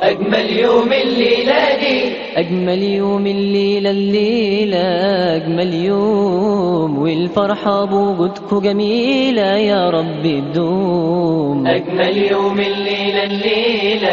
أجمل يوم الليلة دي، أجمل يوم الليلة الليلة أجمل يوم، والفرحة بوجودكوا جميلة يا رب تدوم. أجمل يوم الليلة الليلة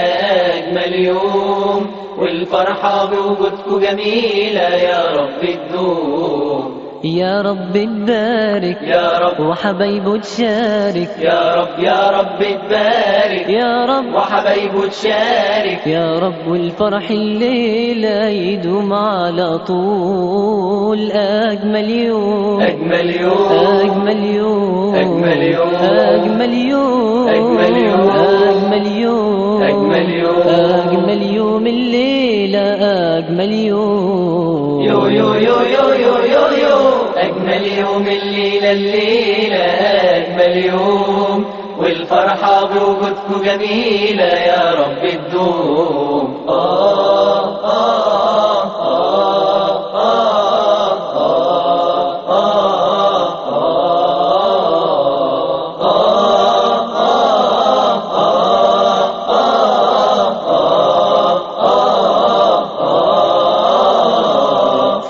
أجمل يوم، والفرحة بوجودكوا جميلة يا رب تدوم. يا رب تبارك يا رب وحبايبه تشارك، يا رب يا رب تبارك يا رب وحبايبه تشارك، يا رب والفرح الليلة يدوم على طول. أجمل يوم أجمل يوم أجمل يوم أجمل يوم أجمل يوم أجمل يوم أجمل يوم أجمل يوم أجمل يوم الليلة أجمل يوم. يو يو يو يو يو يو يو أجمل يوم الليلة الليلة أجمل يوم، والفرحة بوجودكوا جميلة يا رب تدوم.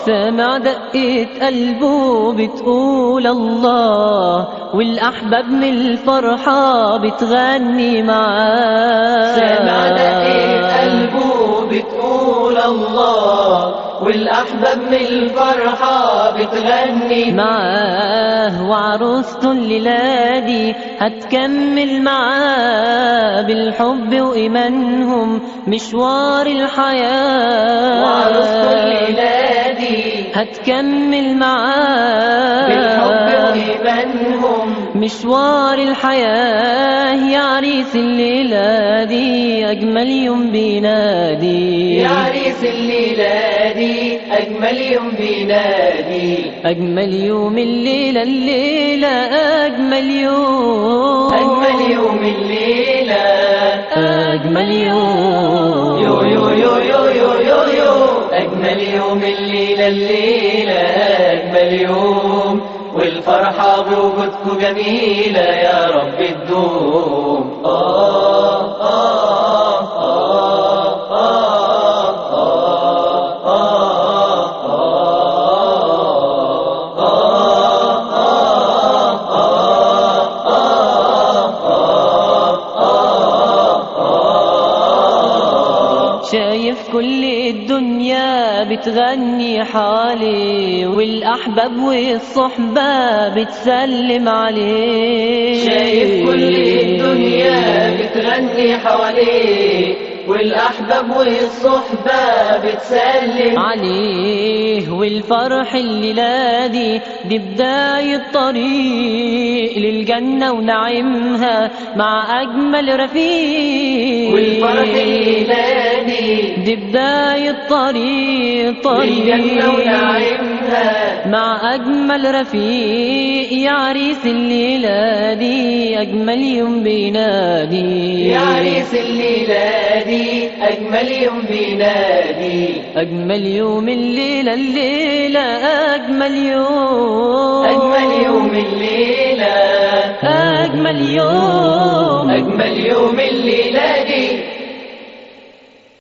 سامع دقة قلبه بتقول الله، والأحباب من الفرحة بتغني معاه. سامع دقة قلبه بتقول الله، والأحباب من الفرحة بتغني معاه. وعروسته الليلة دي هتكمل معاه بالحب وإيمانهم مشوار الحياة. وعروسته الليلة دي هتكمل معاه بالحب وإيمانهم مشوار الحياة. يا عريس الليلة دي أجمل يوم بينادي، يا عريس الليلة دي أجمل يوم بينادي. أجمل يوم الليلة الليلة أجمل يوم أجمل يوم الليلة أجمل يوم. يو يو يو يو يو يو يو أجمل يوم الليلة الليلة أجمل يوم، والفرحة بوجودكوا جميلة يا رب تدوم. شايف كل الدنيا بتغني حواليه، والأحباب والصحبة بتسلم عليه. شايف كل الدنيا بتغني حواليه، والأحباب والصحبة بتسلم عليه. والفرح الليلة دي بداية طريق للجنة ونعيمها مع أجمل رفيق. والفرح الليلة دي بداية طريق للجنة ونعيمها مع أجمل رفيق. يا عريس الليلة دي أجمل يوم بينادي، يا عريس الليلة دي أجمل يوم بينادي. أجمل يوم الليلة الليلة أجمل يوم أجمل يوم الليلة أجمل يوم أجمل يوم الليلة دي.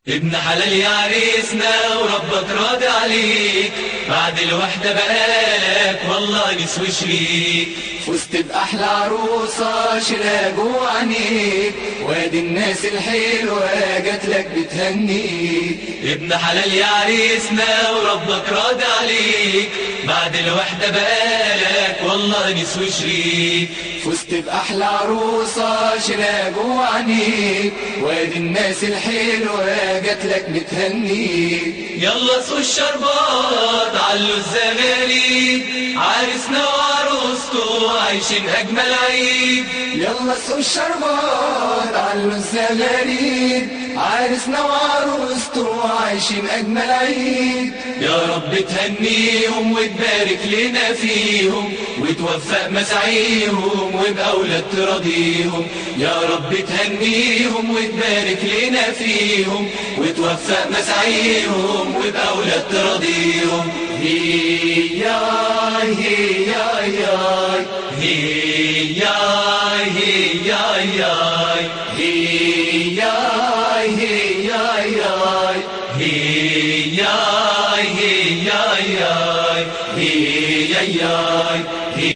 ابن حلال يا عريسنا وربك راضي عليك، بعد الوحدة بقالك والله نسوي شريك. فزت بأحلى عروسة شيلها جوا عينيك، وادي الناس الحلوة جاتلك بتهنيك. ابن حلال يا عريسنا وربك راضي عليك، بعد الوحدة بقالك والله نسوي شريك. فزت بأحلى عروسة شيلها جوا عينيك، وادي الناس الحلوة جاتلك بتهنيك. يلا سوق الشربات علوا الزغاليد، عريسنا وعروسته عايشين أجمل عيد. يلا سوق الشربات علوا الزغاليد، عريسنا وعروسته عايشين أجمل عيد. يا رب تهنيهم وتبارك لنا فيهم، وتوفق مساعيهم وبأولاد تراضيهم. يا رب تهنيهم وتبارك لنا فيهم، وتوفق مساعيهم وبأولاد تراضيهم. هي يا هي يا يا هي يا هي يا يا هي يا هي يا هي ياي هي ياي هي ياي هي